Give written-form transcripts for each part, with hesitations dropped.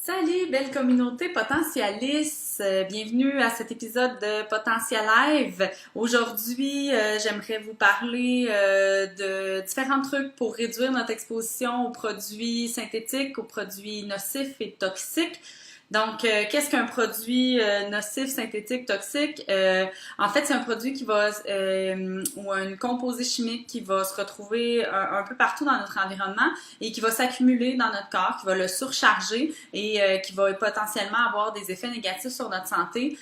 Salut, belle communauté potentialiste! Bienvenue à cet épisode de Potential Live. Aujourd'hui, j'aimerais vous parler de différents trucs pour réduire notre exposition aux produits synthétiques, aux produits nocifs et toxiques. Donc, qu'est-ce qu'un produit nocif, synthétique, toxique? En fait, c'est un produit qui va, ou un composé chimique qui va se retrouver un peu partout dans notre environnement et qui va s'accumuler dans notre corps, qui va le surcharger et qui va potentiellement avoir des effets négatifs sur notre santé,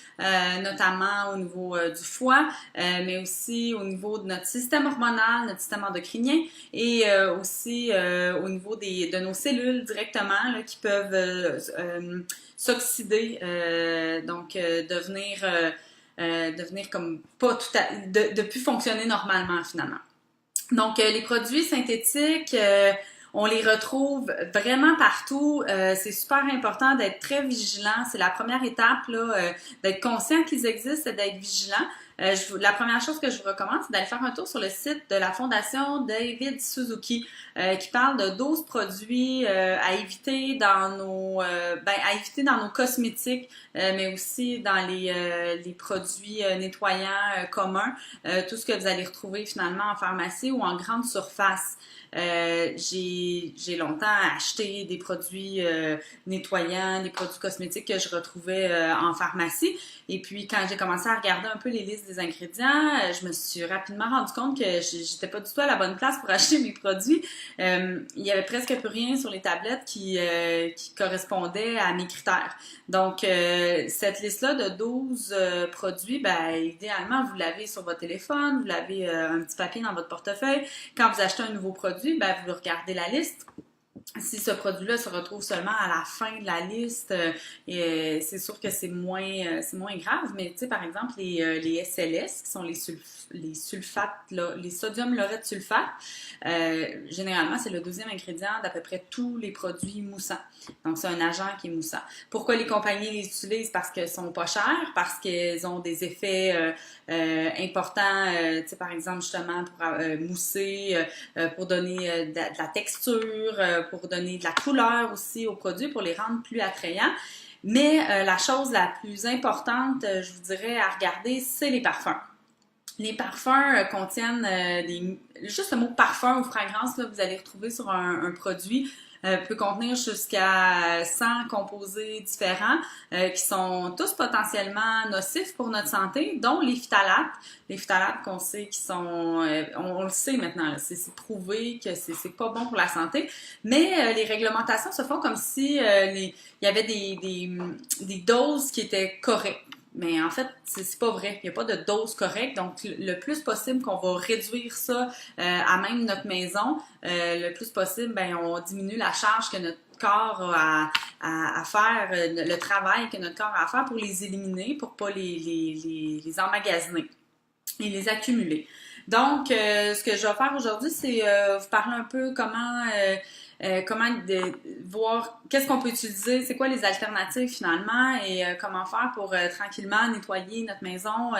notamment au niveau du foie, mais aussi au niveau de notre système hormonal, notre système endocrinien et aussi au niveau de nos cellules directement là, qui peuvent s'oxyder, devenir comme pas tout à, de plus fonctionner normalement finalement. Donc les produits synthétiques, on les retrouve vraiment partout. C'est super important d'être très vigilant. C'est la première étape là, d'être conscient qu'ils existent et d'être vigilant. La première chose que je vous recommande, c'est d'aller faire un tour sur le site de la Fondation David Suzuki, qui parle de 12 produits à éviter dans nos cosmétiques, mais aussi dans les produits nettoyants communs, tout ce que vous allez retrouver finalement en pharmacie ou en grande surface. J'ai longtemps acheté des produits nettoyants, des produits cosmétiques que je retrouvais en pharmacie. Et puis, quand j'ai commencé à regarder un peu les listes des ingrédients, je me suis rapidement rendu compte que j'étais pas du tout à la bonne place pour acheter mes produits. Il y avait presque plus rien sur les tablettes qui correspondait à mes critères. Donc, cette liste-là de 12 produits, ben, idéalement, vous l'avez sur votre téléphone, vous l'avez un petit papier dans votre portefeuille. Quand vous achetez un nouveau produit, ben, vous regardez la liste. Si ce produit-là se retrouve seulement à la fin de la liste, c'est sûr que c'est moins grave, mais tu sais, par exemple, les SLS, qui sont les sulfates, les sodium laureth sulfate, généralement, c'est le deuxième ingrédient d'à peu près tous les produits moussants. Donc, c'est un agent qui est moussant. Pourquoi les compagnies les utilisent? Parce qu'elles sont pas chères, parce qu'elles ont des effets importants, tu sais, par exemple, justement, pour mousser, pour donner de la texture, pour donner de la couleur aussi aux produits, pour les rendre plus attrayants. Mais la chose la plus importante, je vous dirais, à regarder, c'est les parfums. Les parfums contiennent juste le mot parfum ou fragrance, là, vous allez retrouver sur un produit. Peut contenir jusqu'à 100 composés différents qui sont tous potentiellement nocifs pour notre santé, dont les phtalates. Les phtalates qu'on sait qui sont... on le sait maintenant, c'est prouvé que c'est pas bon pour la santé, mais les réglementations se font comme si il y avait des doses qui étaient correctes. Mais en fait, c'est pas vrai. Il n'y a pas de dose correcte. Donc, le plus possible qu'on va réduire ça à même notre maison, le plus possible, ben, on diminue la charge que notre corps a à faire, le travail que notre corps a à faire pour les éliminer, pour pas les emmagasiner et les accumuler. Donc, ce que je vais faire aujourd'hui, c'est vous parler un peu comment voir qu'est-ce qu'on peut utiliser, c'est quoi les alternatives finalement et comment faire pour tranquillement nettoyer notre maison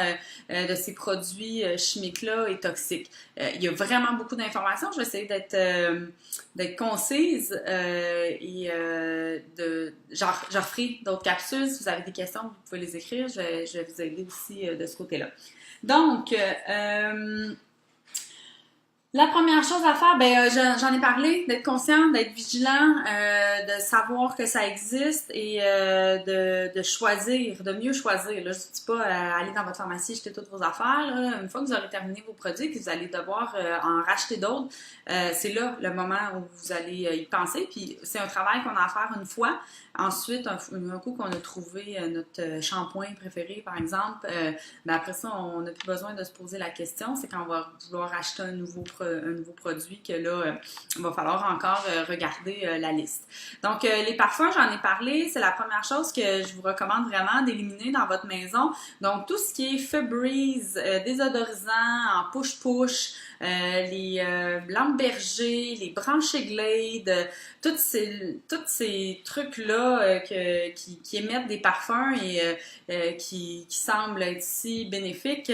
de ces produits chimiques-là et toxiques. Il y a vraiment beaucoup d'informations. Je vais essayer d'être concise je referai d'autres capsules. Si vous avez des questions, vous pouvez les écrire. Je vais vous aider aussi de ce côté-là. Donc, la première chose à faire, ben j'en ai parlé, d'être conscient, d'être vigilant, de savoir que ça existe et de choisir, de mieux choisir. Là, je ne dis pas aller dans votre pharmacie jeter toutes vos affaires. Là. Une fois que vous aurez terminé vos produits, que vous allez devoir en racheter d'autres, c'est là le moment où vous allez y penser. Puis c'est un travail qu'on a à faire une fois. Ensuite, un coup qu'on a trouvé notre shampoing préféré, par exemple, ben après ça, on n'a plus besoin de se poser la question. C'est quand on va vouloir acheter un nouveau produit que là, il va falloir encore regarder la liste. Donc, les parfums, j'en ai parlé. C'est la première chose que je vous recommande vraiment d'éliminer dans votre maison. Donc, tout ce qui est Febreze, désodorisant, en push-push, les lampes berger, les branchés Glade, tous ces trucs-là qui émettent des parfums et qui semblent être si bénéfiques.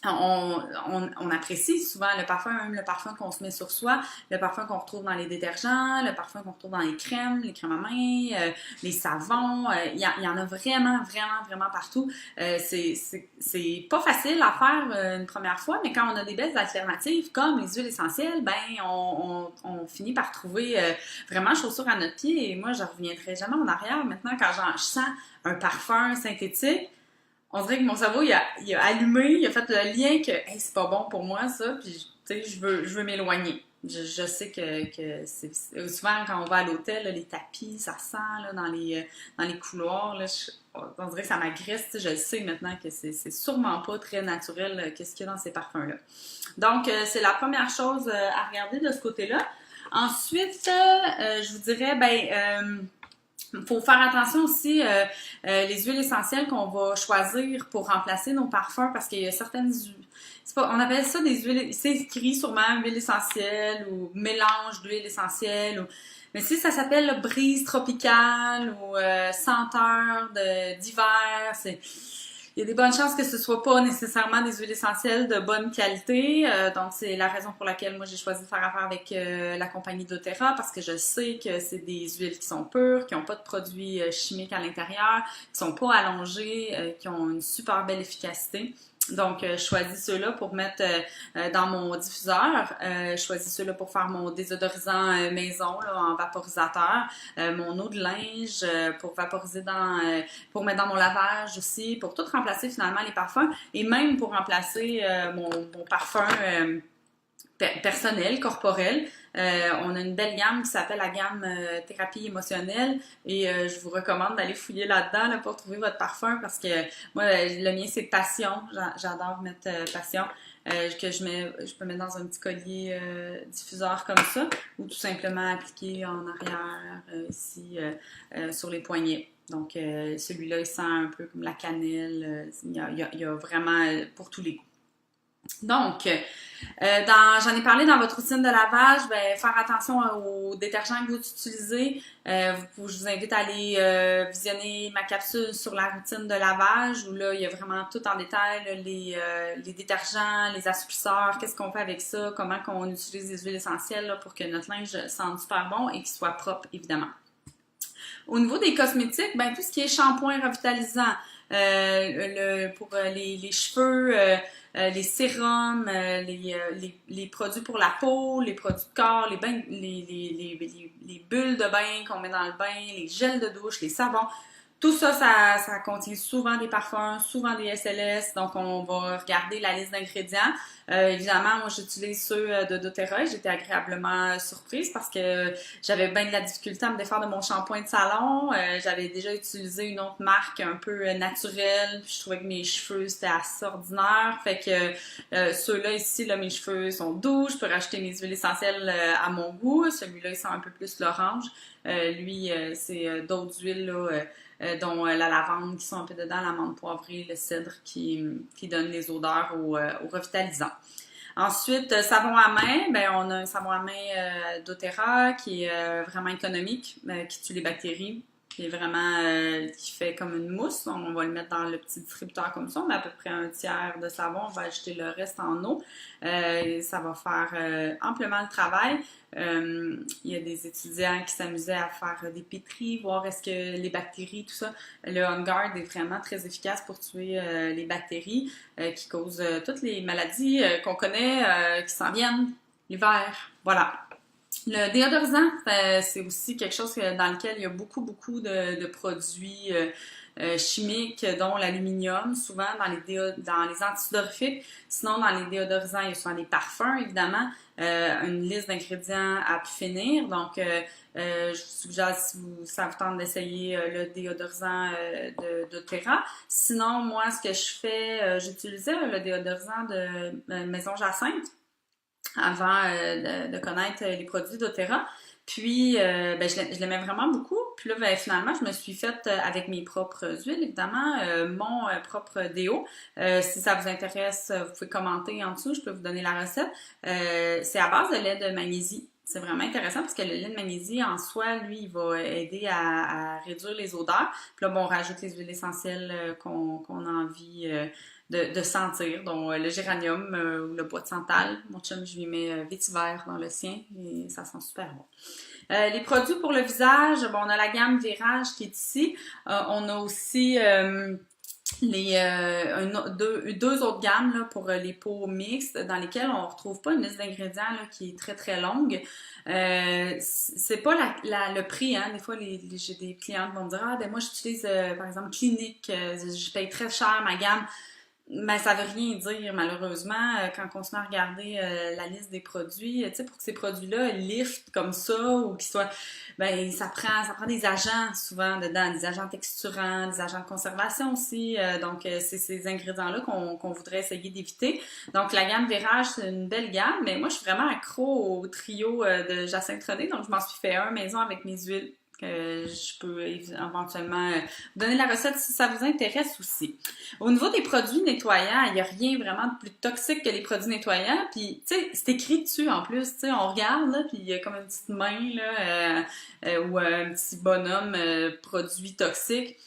on apprécie souvent le parfum, même le parfum qu'on se met sur soi, le parfum qu'on retrouve dans les détergents, le parfum qu'on retrouve dans les crèmes à main, les savons. Il y en a vraiment, vraiment, vraiment partout. C'est pas facile à faire une première fois, mais quand on a des belles alternatives comme les huiles essentielles, ben on finit par trouver vraiment chaussure à notre pied. Et moi, je reviendrai jamais en arrière. Maintenant, quand je sens un parfum synthétique, on dirait que mon cerveau, il a allumé, il a fait le lien que hey, c'est pas bon pour moi, ça, puis tu sais, je veux m'éloigner. Je sais que c'est souvent quand on va à l'hôtel, là, les tapis, ça sent là, dans les couloirs. Là, on dirait que ça m'agresse. Je le sais maintenant que c'est sûrement pas très naturel qu'est-ce qu'il y a dans ces parfums-là. Donc, c'est la première chose à regarder de ce côté-là. Ensuite, je vous dirais, il faut faire attention aussi les huiles essentielles qu'on va choisir pour remplacer nos parfums parce qu'il y a certaines on appelle ça des huiles, c'est écrit sûrement huile essentielle ou mélange d'huile essentielle mais si ça s'appelle brise tropicale ou senteur d'hiver, il y a des bonnes chances que ce soit pas nécessairement des huiles essentielles de bonne qualité. Donc, c'est la raison pour laquelle moi, j'ai choisi de faire affaire avec la compagnie doTERRA parce que je sais que c'est des huiles qui sont pures, qui n'ont pas de produits chimiques à l'intérieur, qui sont pas allongées, qui ont une super belle efficacité. Donc, je choisis ceux-là pour mettre dans mon diffuseur. Je choisis ceux-là pour faire mon désodorisant maison là, en vaporisateur. Mon eau de linge pour vaporiser pour mettre dans mon lavage aussi. Pour tout remplacer finalement les parfums. Et même pour remplacer mon parfum personnel, corporel. On a une belle gamme qui s'appelle la gamme thérapie émotionnelle et je vous recommande d'aller fouiller là-dedans là, pour trouver votre parfum parce que moi, le mien, c'est Passion. J'adore mettre Passion que je peux mettre dans un petit collier diffuseur comme ça ou tout simplement appliquer en arrière ici sur les poignets. Donc, celui-là, il sent un peu comme la cannelle. Il y a vraiment pour tous les goûts. Donc, j'en ai parlé dans votre routine de lavage, faire attention aux détergents que vous utilisez. Je vous invite à aller visionner ma capsule sur la routine de lavage où là, il y a vraiment tout en détail, là, les détergents, les assouplisseurs, qu'est-ce qu'on fait avec ça, comment qu'on utilise les huiles essentielles là, pour que notre linge sente super bon et qu'il soit propre, évidemment. Au niveau des cosmétiques, tout ce qui est shampoing revitalisant, pour les cheveux, les sérums, les produits pour la peau, les produits de corps, les bulles de bain qu'on met dans le bain, les gels de douche, les savons. Tout ça, ça contient souvent des parfums, souvent des SLS, donc on va regarder la liste d'ingrédients. Évidemment, moi j'utilise ceux de doTERRA et j'étais agréablement surprise parce que j'avais bien de la difficulté à me défaire de mon shampoing de salon. J'avais déjà utilisé une autre marque un peu naturelle, puis je trouvais que mes cheveux c'était assez ordinaire. Fait que ceux-là ici, là, mes cheveux sont doux, je peux rajouter mes huiles essentielles à mon goût. Celui-là, il sent un peu plus l'orange. Lui, c'est d'autres huiles là. Dont la lavande qui sont un peu dedans, l'amande poivrée, le cèdre qui donne les odeurs aux revitalisants. Ensuite, savon à main, on a un savon à main doTERRA qui est vraiment économique, qui tue les bactéries, qui est vraiment, qui fait comme une mousse. Donc, on va le mettre dans le petit distributeur comme ça. On met à peu près un tiers de savon. On va ajouter le reste en eau. Ça va faire amplement le travail. Il y a des étudiants qui s'amusaient à faire des pétris, voir est-ce que les bactéries, tout ça. Le On Guard est vraiment très efficace pour tuer les bactéries qui causent toutes les maladies qu'on connaît, qui s'en viennent l'hiver. Voilà. Le déodorisant, c'est aussi quelque chose dans lequel il y a beaucoup de produits chimiques, dont l'aluminium, souvent dans les antisudorifiques. Sinon, dans les déodorisants, il y a souvent des parfums, évidemment, une liste d'ingrédients à pu finir. Donc, je vous suggère, si ça vous tente d'essayer le déodorisant de doTERRA. Sinon, moi, ce que je fais, j'utilisais le déodorisant de Maison Jacinthe avant de connaître les produits doTERRA. Puis, je l'aimais vraiment beaucoup. Puis là, finalement, je me suis faite avec mes propres huiles, évidemment, mon propre déo. Si ça vous intéresse, vous pouvez commenter en dessous, je peux vous donner la recette. C'est à base de lait de magnésie. C'est vraiment intéressant parce que le lait de magnésie en soi, lui, il va aider à réduire les odeurs. Puis là, bon, on rajoute les huiles essentielles qu'on a envie de sentir, dont le géranium ou le bois de santal. Mon chum, je lui mets vétiver dans le sien et ça sent super bon. Les produits pour le visage, bon, on a la gamme Virage qui est ici. On a aussi deux autres gammes là, pour les peaux mixtes dans lesquelles on retrouve pas une liste d'ingrédients là, qui est très très longue. C'est pas le prix, hein. Des fois, j'ai des clientes qui vont me dire ah ben moi j'utilise par exemple Clinique, je paye très cher ma gamme. Mais ça veut rien dire, malheureusement, quand on se met à regarder la liste des produits, tu sais, pour que ces produits-là liftent comme ça ou qu'ils soient, ben, ça prend des agents souvent dedans, des agents texturants, des agents de conservation aussi. Donc, c'est ces ingrédients-là qu'on voudrait essayer d'éviter. Donc, la gamme Virage, c'est une belle gamme, mais moi, je suis vraiment accro au trio de Jacinthe René, donc je m'en suis fait un maison avec mes huiles. Je peux éventuellement vous donner la recette si ça vous intéresse aussi. Au niveau des produits nettoyants, il n'y a rien vraiment de plus toxique que les produits nettoyants. Puis, tu sais, c'est écrit dessus en plus. Tu sais, on regarde, là, puis il y a comme une petite main, là, ou un petit bonhomme produit toxique.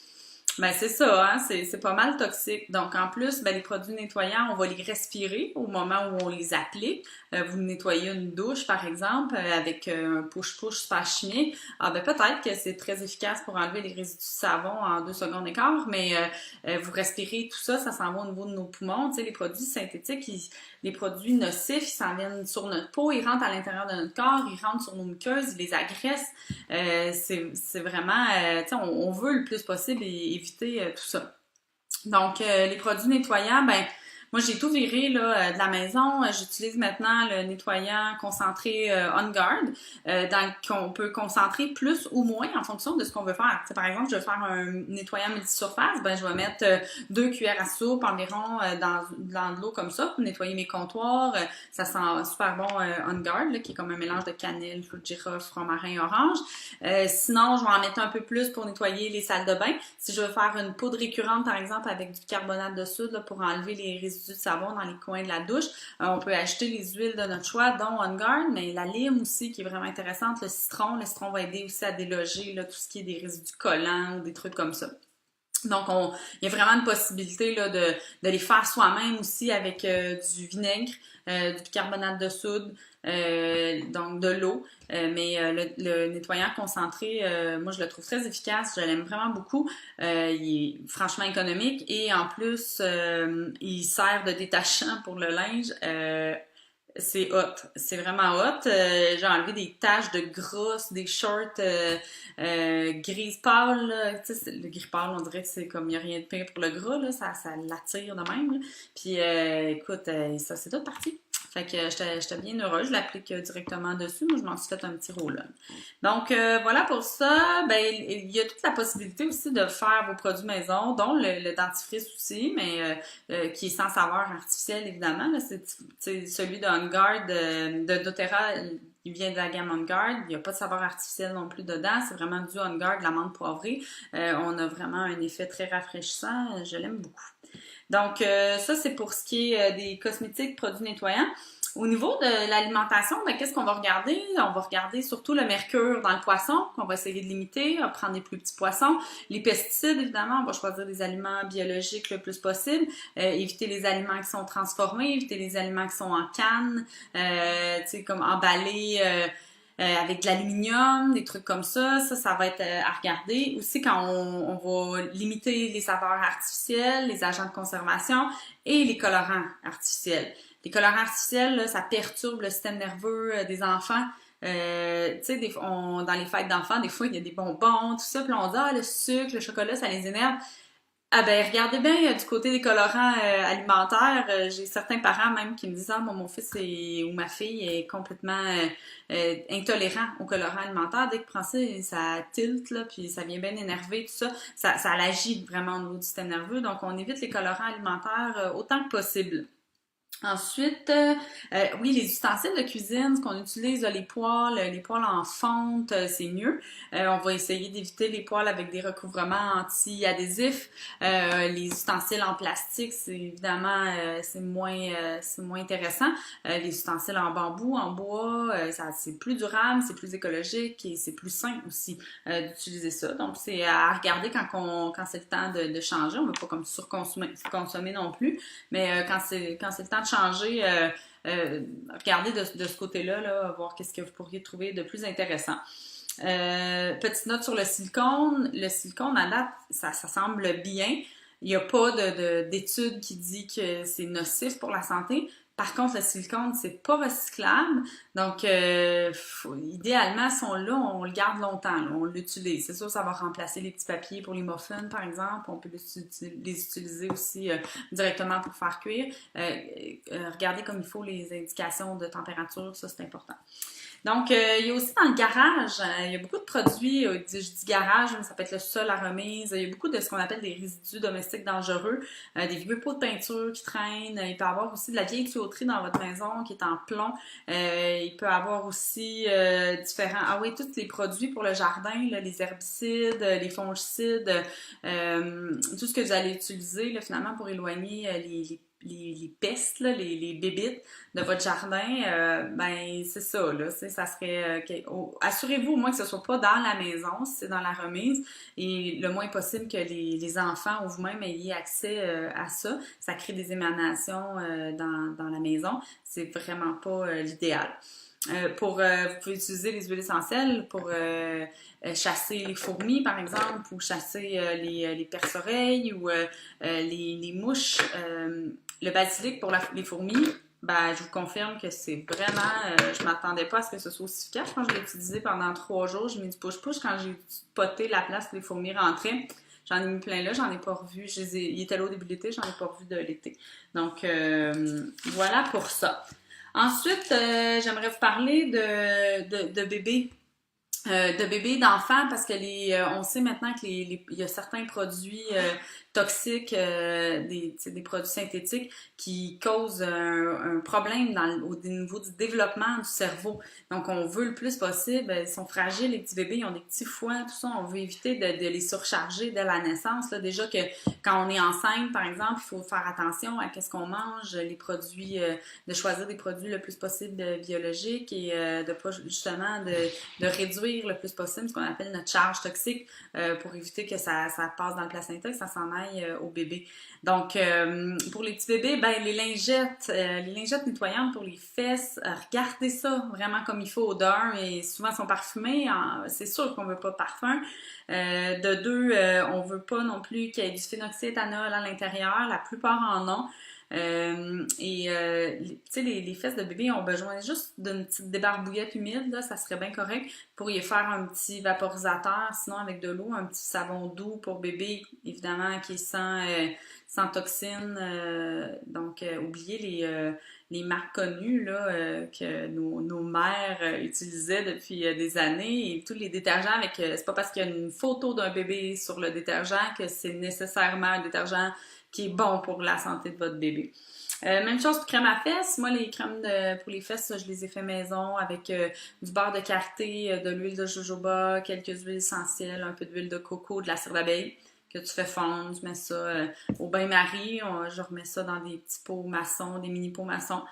Ben c'est ça, hein, c'est pas mal toxique. Donc en plus, ben les produits nettoyants, on va les respirer au moment où on les applique. Vous nettoyez une douche par exemple avec un push-push super chimique. Ah ben peut-être que c'est très efficace pour enlever les résidus de savon en 2 secondes et quart, mais vous respirez tout ça, ça s'en va au niveau de nos poumons. Tu sais, les produits synthétiques, les produits nocifs, ils s'en viennent sur notre peau, ils rentrent à l'intérieur de notre corps, ils rentrent sur nos muqueuses, ils les agressent. C'est vraiment, tu sais, on veut le plus possible éviter tout ça. Donc, les produits nettoyants, ben, moi, j'ai tout viré là, de la maison. J'utilise maintenant le nettoyant concentré On Guard, qu'on peut concentrer plus ou moins en fonction de ce qu'on veut faire. T'sais, par exemple, je veux faire un nettoyant multisurface, ben je vais mettre 2 cuillères à soupe environ dans de l'eau comme ça pour nettoyer mes comptoirs. Ça sent super bon On Guard, là, qui est comme un mélange de cannelle, fleur de girofle, romarin, orange. Sinon, je vais en mettre un peu plus pour nettoyer les salles de bain. Si je veux faire une poudre récurrente, par exemple, avec du carbonate de soude là, pour enlever les résidus de savon dans les coins de la douche. On peut acheter les huiles de notre choix, dont On Guard, mais la lime aussi, qui est vraiment intéressante, le citron. Le citron va aider aussi à déloger là, tout ce qui est des résidus collants ou des trucs comme ça. Donc, il y a vraiment une possibilité là, de les faire soi-même aussi avec du vinaigre, du bicarbonate de soude, donc de l'eau. Mais le nettoyant concentré, moi, je le trouve très efficace. Je l'aime vraiment beaucoup. Il est franchement économique et en plus, il sert de détachant pour le linge. C'est hot, c'est vraiment hot. J'ai enlevé des taches de gras, des shorts grises pâles. Tu sais, le gris pâle, on dirait que c'est comme il n'y a rien de pire pour le gras, là. Ça l'attire de même. Là. Puis écoute, ça c'est toute partie. Fait que j'étais bien heureuse, je l'applique directement dessus. Moi, je m'en suis fait un petit roll-on. Donc, voilà pour ça. Ben, il y a toute la possibilité aussi de faire vos produits maison, dont le dentifrice aussi, mais qui est sans saveur artificielle, évidemment. C'est celui de On Guard, de doTERRA, il vient de la gamme On Guard. Il n'y a pas de saveur artificielle non plus dedans. C'est vraiment du On Guard, de l'amande poivrée. On a vraiment un effet très rafraîchissant. Je l'aime beaucoup. Donc, ça, c'est pour ce qui est des cosmétiques, produits nettoyants. Au niveau de l'alimentation, ben, qu'est-ce qu'on va regarder? On va regarder surtout le mercure dans le poisson, qu'on va essayer de limiter, prendre des plus petits poissons. Les pesticides, évidemment, on va choisir des aliments biologiques le plus possible. Éviter les aliments qui sont transformés, éviter les aliments qui sont en canne, tu sais, comme emballés... avec de l'aluminium, des trucs comme ça va être à regarder. Aussi, quand on va limiter les saveurs artificielles, les agents de conservation et les colorants artificiels. Les colorants artificiels, là, ça perturbe le système nerveux des enfants. Tu sais, dans les fêtes d'enfants, des fois, il y a des bonbons, tout ça, puis là, on dit « Ah, le sucre, le chocolat, ça les énerve ». Ah ben regardez bien du côté des colorants alimentaires, j'ai certains parents même qui me disent ah mon fils ou ma fille est complètement intolérant aux colorants alimentaires. Dès qu'il prend ça, ça tilte là, puis ça vient bien énerver tout ça. Ça l'agit vraiment au niveau du système nerveux. Donc on évite les colorants alimentaires autant que possible. Ensuite, oui, les ustensiles de cuisine, ce qu'on utilise, là, les poêles en fonte, c'est mieux. On va essayer d'éviter les poêles avec des recouvrements anti-adhésifs. Les ustensiles en plastique, c'est évidemment c'est moins intéressant. Les ustensiles en bambou, en bois, c'est plus durable, c'est plus écologique et c'est plus sain aussi d'utiliser ça. Donc c'est à regarder quand c'est le temps de changer. On ne veut pas comme consommer non plus, mais quand c'est le temps de changer, regardez de ce côté-là, là, voir qu'est-ce que vous pourriez trouver de plus intéressant. Petite note sur le silicone. Le silicone, à date, ça semble bien. Il n'y a pas d'études qui dit que c'est nocif pour la santé. Par contre, le silicone, c'est pas recyclable. Donc, idéalement, si on l'a, on le garde longtemps, là, on l'utilise. C'est sûr, ça va remplacer les petits papiers pour les muffins, par exemple. On peut les utiliser aussi directement pour faire cuire. Regardez comme il faut les indications de température, ça c'est important. Donc, il y a aussi dans le garage, il y a beaucoup de produits, je dis garage, mais ça peut être le sol à remise, il y a beaucoup de ce qu'on appelle des résidus domestiques dangereux, des vieux pots de peinture qui traînent, il peut y avoir aussi de la vieille tuyauterie dans votre maison qui est en plomb, il peut y avoir aussi tous les produits pour le jardin, là, les herbicides, les fongicides, tout ce que vous allez utiliser là, finalement pour éloigner les pestes, là, les bébites de votre jardin, ben c'est ça, là, ça serait... assurez-vous au moins que ce soit pas dans la maison, si c'est dans la remise, et le moins possible que les enfants ou vous-même ayez accès à ça. Ça crée des émanations dans la maison. C'est vraiment pas l'idéal. Vous pouvez utiliser les huiles essentielles pour chasser les fourmis, par exemple, ou chasser les perce-oreilles ou les mouches. Le basilic pour les fourmis, ben, je vous confirme que c'est vraiment... je m'attendais pas à ce que ce soit aussi efficace. Quand je l'ai utilisé pendant 3 jours, j'ai mis du push-push. Quand j'ai spoté la place où les fourmis rentraient, j'en ai mis plein là, j'en ai pas revu. Il était là au début de l'été, j'en ai pas revu de l'été. Donc, voilà pour ça. Ensuite, j'aimerais vous parler de bébés. De bébés, d'enfants, parce que on sait maintenant il y a certains produits toxiques, des produits synthétiques qui causent un problème au niveau du développement du cerveau. Donc, on veut le plus possible, ils sont fragiles, les petits bébés, ils ont des petits foies, tout ça, on veut éviter de les surcharger dès la naissance. Là, déjà que quand on est enceinte, par exemple, il faut faire attention à qu'est-ce qu'on mange, les produits, de choisir des produits le plus possible biologiques et de pas justement de réduire le plus possible ce qu'on appelle notre charge toxique pour éviter que ça passe dans le placenta et que ça s'en aille au bébé. Donc, pour les petits bébés, ben les lingettes nettoyantes pour les fesses, regardez ça vraiment comme il faut odeur et souvent sont parfumées. C'est sûr qu'on veut pas de parfum. De deux, on veut pas non plus qu'il y ait du phénoxyéthanol à l'intérieur. La plupart en ont. Tu sais, les fesses de bébé ont besoin juste d'une petite débarbouillette humide, là, ça serait bien correct. Vous pourriez faire un petit vaporisateur, sinon avec de l'eau, un petit savon doux pour bébé, évidemment, qui est sans toxines. Donc, oubliez les marques connues là, que nos mères utilisaient depuis des années. Et tous les détergents c'est pas parce qu'il y a une photo d'un bébé sur le détergent que c'est nécessairement un détergent qui est bon pour la santé de votre bébé. Même chose pour crème à fesses. Moi, les crèmes pour les fesses, je les ai fait maison avec du beurre de karité, de l'huile de jojoba, quelques huiles essentielles, un peu d'huile de coco, de la cire d'abeille que tu fais fondre. Tu mets ça au bain-marie. Je remets ça dans des petits pots maçons, des mini pots maçons.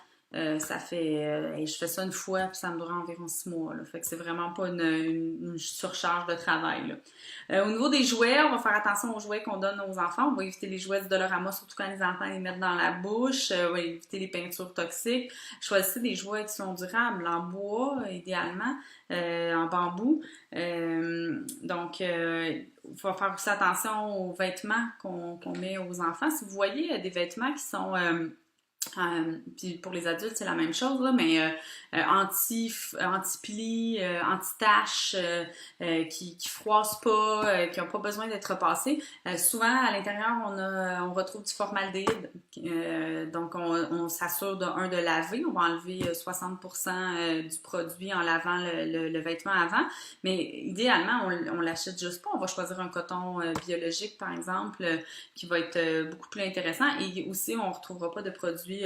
Ça fait... je fais ça une fois, puis ça me dure environ 6 mois. Là. Fait que c'est vraiment pas une surcharge de travail. Là. Au niveau des jouets, on va faire attention aux jouets qu'on donne aux enfants. On va éviter les jouets du Dollarama, surtout quand les enfants les mettent dans la bouche. On va éviter les peintures toxiques. Choisissez des jouets qui sont durables, en bois, idéalement, en bambou. Donc, il faut faire aussi attention aux vêtements qu'on met aux enfants. Si vous voyez des vêtements qui sont... puis pour les adultes, c'est la même chose, là, mais anti-plis, anti-taches, qui froissent pas, qui n'ont pas besoin d'être repassés. Souvent, à l'intérieur, on retrouve du formaldéhyde. Donc, on s'assure de laver. On va enlever 60% du produit en lavant le vêtement avant. Mais idéalement, on l'achète juste pas. On va choisir un coton biologique, par exemple, qui va être beaucoup plus intéressant. Et aussi, on ne retrouvera pas de produits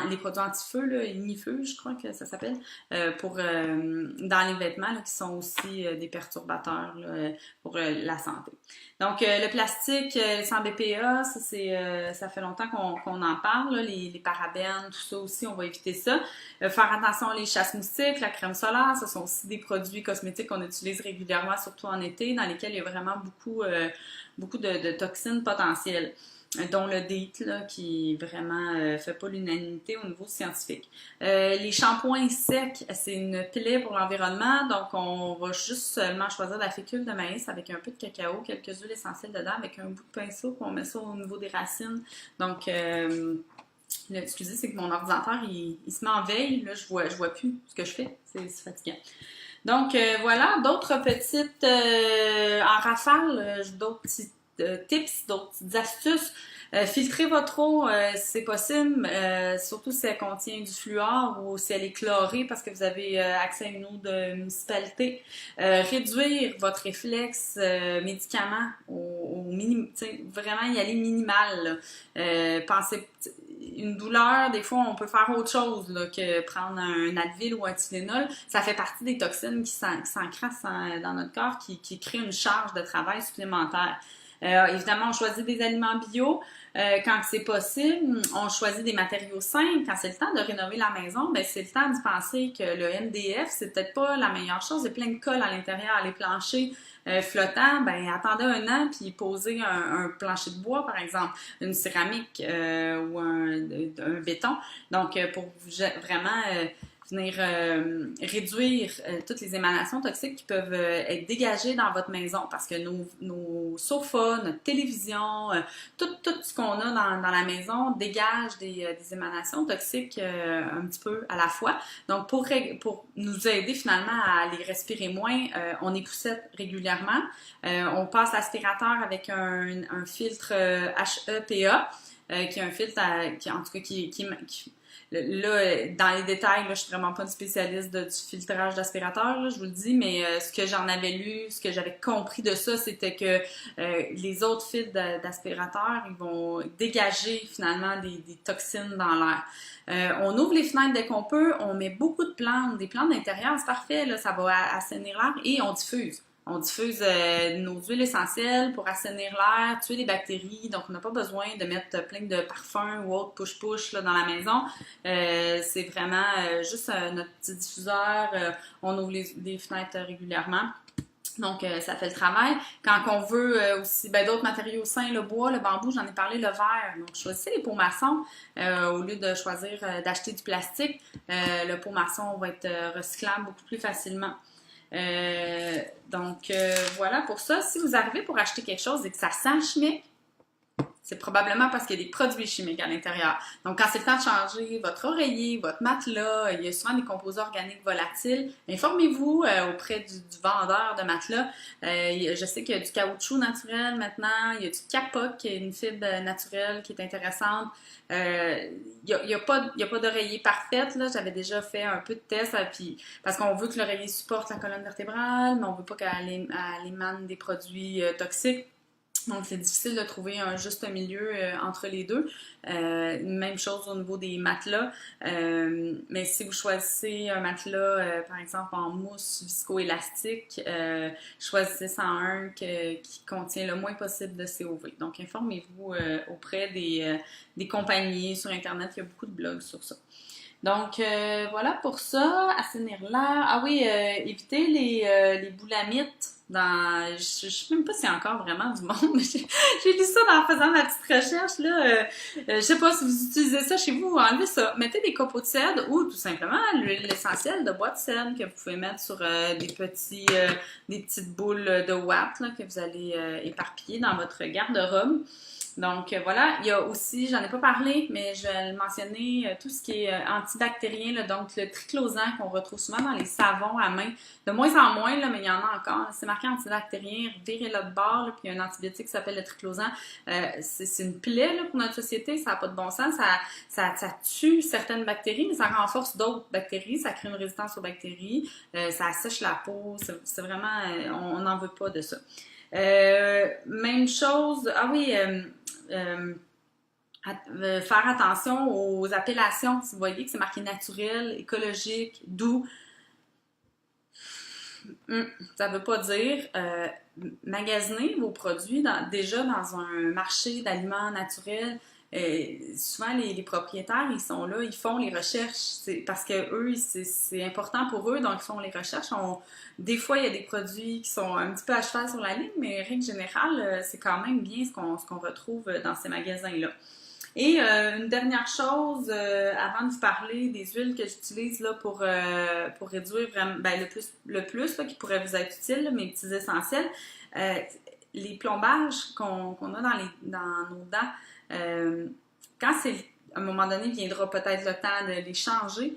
les produits anti-feu, là, igni-feu, je crois que ça s'appelle, dans les vêtements, là, qui sont aussi des perturbateurs là, pour la santé. Donc, le plastique sans BPA, ça fait longtemps qu'on en parle, là, les parabènes, tout ça aussi, on va éviter ça. Faire attention aux chasse-moustiques, la crème solaire, ce sont aussi des produits cosmétiques qu'on utilise régulièrement, surtout en été, dans lesquels il y a vraiment beaucoup de toxines potentielles, dont le DEET, là, qui vraiment fait pas l'unanimité au niveau scientifique. Les shampoings secs, c'est une plaie pour l'environnement, donc on va juste seulement choisir de la fécule de maïs avec un peu de cacao, quelques huiles essentielles dedans, avec un bout de pinceau, puis on met ça au niveau des racines. Donc, excusez, c'est que mon ordinateur, il se met en veille, là, je vois plus ce que je fais, c'est fatigant. Donc, voilà, d'autres petites, en rafale, d'autres petits tips, d'autres petites astuces. Filtrez votre eau si c'est possible, surtout si elle contient du fluor ou si elle est chlorée parce que vous avez accès à une eau de municipalité. Réduire votre réflexe médicaments au minimum, vraiment y aller minimal. Pensez, une douleur, des fois, on peut faire autre chose là, que prendre un Advil ou un Tylenol. Ça fait partie des toxines qui s'encrassent dans notre corps, qui créent une charge de travail supplémentaire. Évidemment, on choisit des aliments bio quand c'est possible. On choisit des matériaux simples. Quand c'est le temps de rénover la maison, ben c'est le temps d'y penser que le MDF, c'est peut-être pas la meilleure chose. Il y a plein de colle à l'intérieur. Les planchers flottants, ben attendez un an puis posez un plancher de bois, par exemple, une céramique ou un béton. Donc, pour vraiment venir réduire toutes les émanations toxiques qui peuvent être dégagées dans votre maison parce que nos sofas, notre télévision, tout ce qu'on a dans la maison dégage des émanations toxiques un petit peu à la fois. Donc, pour nous aider finalement à les respirer moins, on époussette régulièrement. On passe l'aspirateur avec un filtre HEPA, qui est un filtre là, dans les détails, là, je suis vraiment pas une spécialiste du filtrage d'aspirateur, là, je vous le dis, mais ce que j'en avais lu, ce que j'avais compris de ça, c'était que les autres filtres d'aspirateur, ils vont dégager finalement des toxines dans l'air. On ouvre les fenêtres dès qu'on peut, on met beaucoup de plantes, des plantes d'intérieur, c'est parfait, là, ça va assainir l'air et on diffuse. On diffuse nos huiles essentielles pour assainir l'air, tuer les bactéries. Donc, on n'a pas besoin de mettre plein de parfums ou autres push-push là, dans la maison. C'est vraiment juste notre petit diffuseur. On ouvre les fenêtres régulièrement. Donc, ça fait le travail. Quand on veut aussi d'autres matériaux sains, le bois, le bambou, j'en ai parlé, le verre. Donc, choisissez les pots maçons au lieu de choisir d'acheter du plastique. Le pot maçon va être recyclable beaucoup plus facilement. Donc, voilà pour ça. Si vous arrivez pour acheter quelque chose et que ça sent chimique, c'est probablement parce qu'il y a des produits chimiques à l'intérieur. Donc, quand c'est le temps de changer votre oreiller, votre matelas, il y a souvent des composés organiques volatiles. Informez-vous auprès du vendeur de matelas. Je sais qu'il y a du caoutchouc naturel maintenant. Il y a du Kappa, qui est une fibre naturelle qui est intéressante. Il y a pas d'oreiller parfaite. Là. J'avais déjà fait un peu de tests puis, parce qu'on veut que l'oreiller supporte la colonne vertébrale, mais on veut pas qu'elle émane des produits toxiques. Donc, c'est difficile de trouver un juste milieu entre les deux. Même chose au niveau des matelas. Mais si vous choisissez un matelas, par exemple, en mousse viscoélastique, choisissez un qui contient le moins possible de COV. Donc, informez-vous auprès des compagnies. Sur Internet, il y a beaucoup de blogs sur ça. Donc, voilà pour ça. Assainir l'air. Ah oui, éviter les boulamites. Je sais même pas s'il y a encore vraiment du monde, mais j'ai lu ça en faisant ma petite recherche, là. Je sais pas si vous utilisez ça chez vous, enlevez ça. Mettez des copeaux de cèdre ou tout simplement l'huile essentielle de bois de cèdre que vous pouvez mettre sur des petites boules de watts là, que vous allez éparpiller dans votre garde-robe. Donc voilà, il y a aussi, j'en ai pas parlé, mais je vais le mentionner, tout ce qui est antibactérien, là, donc le triclosan qu'on retrouve souvent dans les savons à main, de moins en moins, là, mais il y en a encore. C'est marqué antibactérien, virez-le de bord, là, puis il y a un antibiotique qui s'appelle le triclosan. C'est une plaie là, pour notre société, ça n'a pas de bon sens, ça tue certaines bactéries, mais ça renforce d'autres bactéries, ça crée une résistance aux bactéries, ça assèche la peau, c'est vraiment, on n'en veut pas de ça. Même chose, faire attention aux appellations. Si vous voyez que c'est marqué naturel, écologique, doux, ça veut pas dire magasiner vos produits déjà dans un marché d'aliments naturels. Souvent, les propriétaires, ils sont là, ils font les recherches parce que eux, c'est important pour eux, donc ils font les recherches. Des fois, il y a des produits qui sont un petit peu à cheval sur la ligne, mais règle générale, c'est quand même bien ce qu'on retrouve dans ces magasins-là. Et une dernière chose, avant de vous parler des huiles que j'utilise là pour réduire vraiment le plus là, qui pourrait vous être utile, là, mes petits essentiels, les plombages qu'on a dans nos dents, quand à un moment donné viendra peut-être le temps de les changer,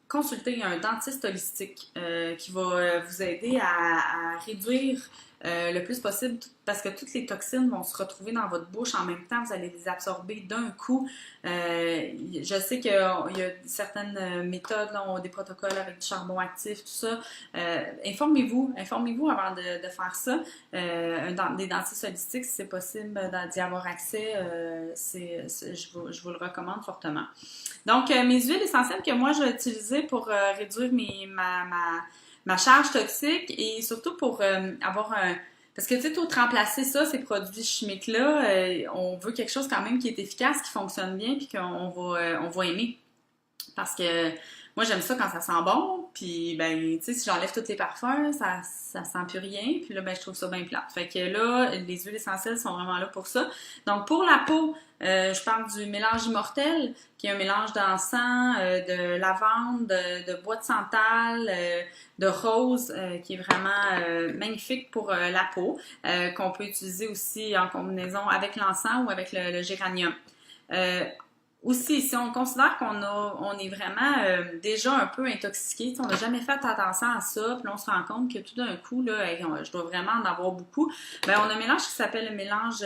consultez un dentiste holistique qui va vous aider à réduire le plus possible parce que toutes les toxines vont se retrouver dans votre bouche en même temps, vous allez les absorber d'un coup. Je sais qu'il y a certaines méthodes, là, des protocoles avec du charbon actif, tout ça. Informez-vous avant de faire ça. Des dentistes holistiques, si c'est possible d'y avoir accès, je vous le recommande fortement. Donc, mes huiles essentielles que moi, je vais utiliser pour réduire ma charge toxique et surtout pour avoir un... Parce que, tu sais, tout remplacer ça, ces produits chimiques-là, on veut quelque chose quand même qui est efficace, qui fonctionne bien, puis on va aimer. Parce que moi, j'aime ça quand ça sent bon, puis, ben, tu sais, si j'enlève tous les parfums, ça sent plus rien, puis là, ben, je trouve ça bien plate. Fait que là, les huiles essentielles sont vraiment là pour ça. Donc, pour la peau, je parle du mélange immortel, qui est un mélange d'encens, de lavande, de bois de santal, de rose, qui est vraiment magnifique pour la peau, qu'on peut utiliser aussi en combinaison avec l'encens ou avec le géranium. Aussi, si on considère on est vraiment déjà un peu intoxiqué, on n'a jamais fait attention à ça, puis là, on se rend compte que tout d'un coup, là, je dois vraiment en avoir beaucoup, ben on a un mélange qui s'appelle le mélange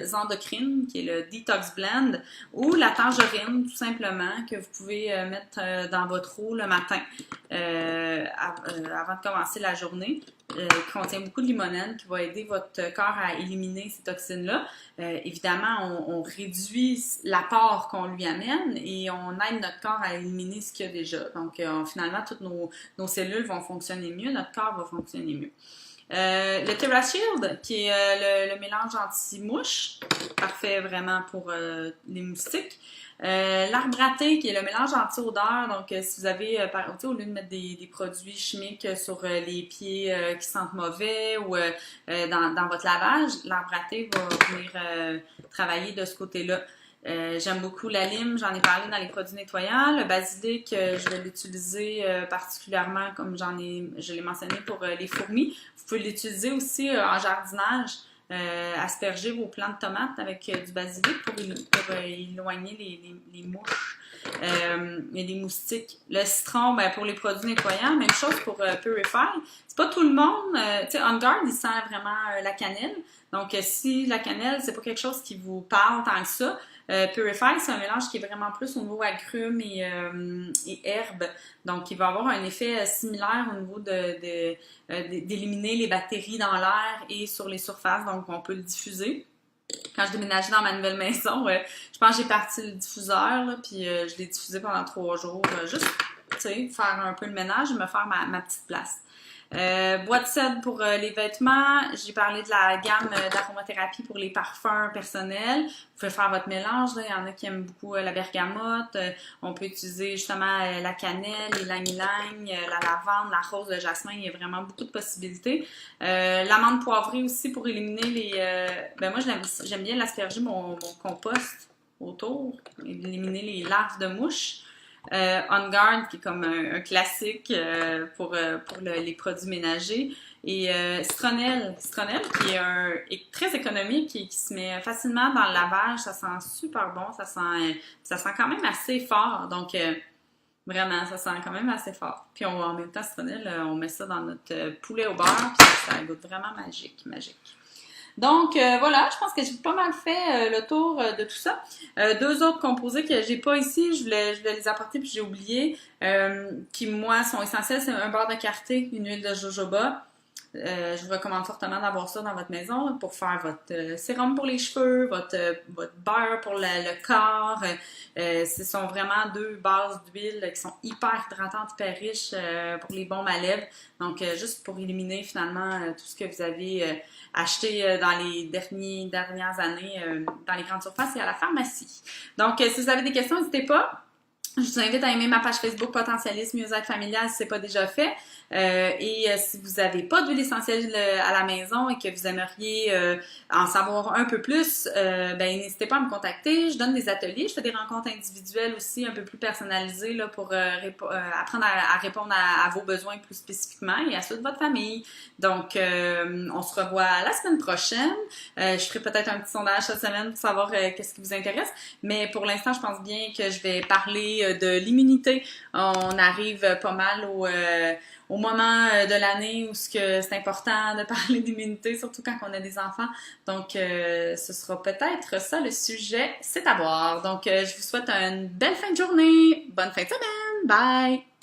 Zendocrine, qui est le Detox Blend, ou la tangerine, tout simplement, que vous pouvez mettre dans votre eau le matin avant de commencer la journée. Qui contient beaucoup de limonène, qui va aider votre corps à éliminer ces toxines-là. Évidemment, on réduit l'apport qu'on lui amène et on aide notre corps à éliminer ce qu'il y a déjà. Donc, finalement, toutes nos cellules vont fonctionner mieux, notre corps va fonctionner mieux. Le TerraShield, qui est le mélange anti-mouche, parfait vraiment pour les moustiques. L'arbre à thé, qui est le mélange anti-odeur. Donc, si vous avez, au lieu de mettre des produits chimiques sur les pieds qui sentent mauvais ou dans votre lavage, l'arbre à thé va venir travailler de ce côté-là. J'aime beaucoup la lime, j'en ai parlé dans les produits nettoyants. Le basilic, je vais l'utiliser particulièrement comme je l'ai mentionné pour les fourmis. Vous pouvez l'utiliser aussi en jardinage. Asperger vos plants de tomates avec du basilic pour éloigner les mouches et les moustiques. Le citron, ben, pour les produits nettoyants, même chose pour Purify. C'est pas tout le monde, tu sais, On Guard, il sent vraiment la cannelle. Donc, si la cannelle, c'est pas quelque chose qui vous parle tant que ça, Purify, c'est un mélange qui est vraiment plus au niveau agrumes et herbes. Donc, il va avoir un effet similaire au niveau d'éliminer les bactéries dans l'air et sur les surfaces. Donc, on peut le diffuser. Quand je déménageais dans ma nouvelle maison, je pense que j'ai parti le diffuseur, là, puis je l'ai diffusé pendant 3 jours. Juste, tu sais, faire un peu le ménage et me faire ma petite place. Bois de cèdre pour les vêtements. J'ai parlé de la gamme d'aromathérapie pour les parfums personnels. Vous pouvez faire votre mélange. Là. Il y en a qui aiment beaucoup la bergamote. On peut utiliser justement la cannelle, l'ylang-ylang, la lavande, la rose, le jasmin. Il y a vraiment beaucoup de possibilités. L'amande poivrée aussi pour éliminer moi, j'aime bien l'asperger mon compost autour, éliminer les larves de mouches. On Guard, qui est comme un classique pour les produits ménagers. Et Citronnelle, qui est très économique et qui se met facilement dans le lavage. Ça sent super bon, ça sent quand même assez fort. Donc, vraiment, ça sent quand même assez fort. Puis en même temps, Citronnelle, on met ça dans notre poulet au beurre, puis ça goûte vraiment magique. Donc, voilà, je pense que j'ai pas mal fait le tour de tout ça. 2 autres composés que j'ai pas ici, je voulais les apporter puis j'ai oublié, qui, moi, sont essentiels. C'est un beurre de karité, une huile de jojoba, Je vous recommande fortement d'avoir ça dans votre maison pour faire votre sérum pour les cheveux, votre beurre pour le corps. Ce sont vraiment deux bases d'huile qui sont hyper hydratantes, hyper riches pour les bombes à lèvres. Donc, juste pour éliminer finalement tout ce que vous avez acheté dans les dernières années dans les grandes surfaces et à la pharmacie. Donc, si vous avez des questions, n'hésitez pas. Je vous invite à aimer ma page Facebook Potentialiste Mieux-être familial si ce n'est pas déjà fait. Si vous n'avez pas d'huile essentielle à la maison et que vous aimeriez en savoir un peu plus, n'hésitez pas à me contacter. Je donne des ateliers, je fais des rencontres individuelles aussi un peu plus personnalisées là, pour apprendre à répondre à vos besoins plus spécifiquement et à ceux de votre famille. Donc, on se revoit la semaine prochaine. Je ferai peut-être un petit sondage cette semaine pour savoir qu'est-ce qui vous intéresse. Mais pour l'instant, je pense bien que je vais parler de l'immunité. On arrive pas mal au moment de l'année où c'est important de parler d'immunité, surtout quand on a des enfants. Donc, ce sera peut-être ça le sujet, c'est à voir. Donc, je vous souhaite une belle fin de journée, bonne fin de semaine, bye!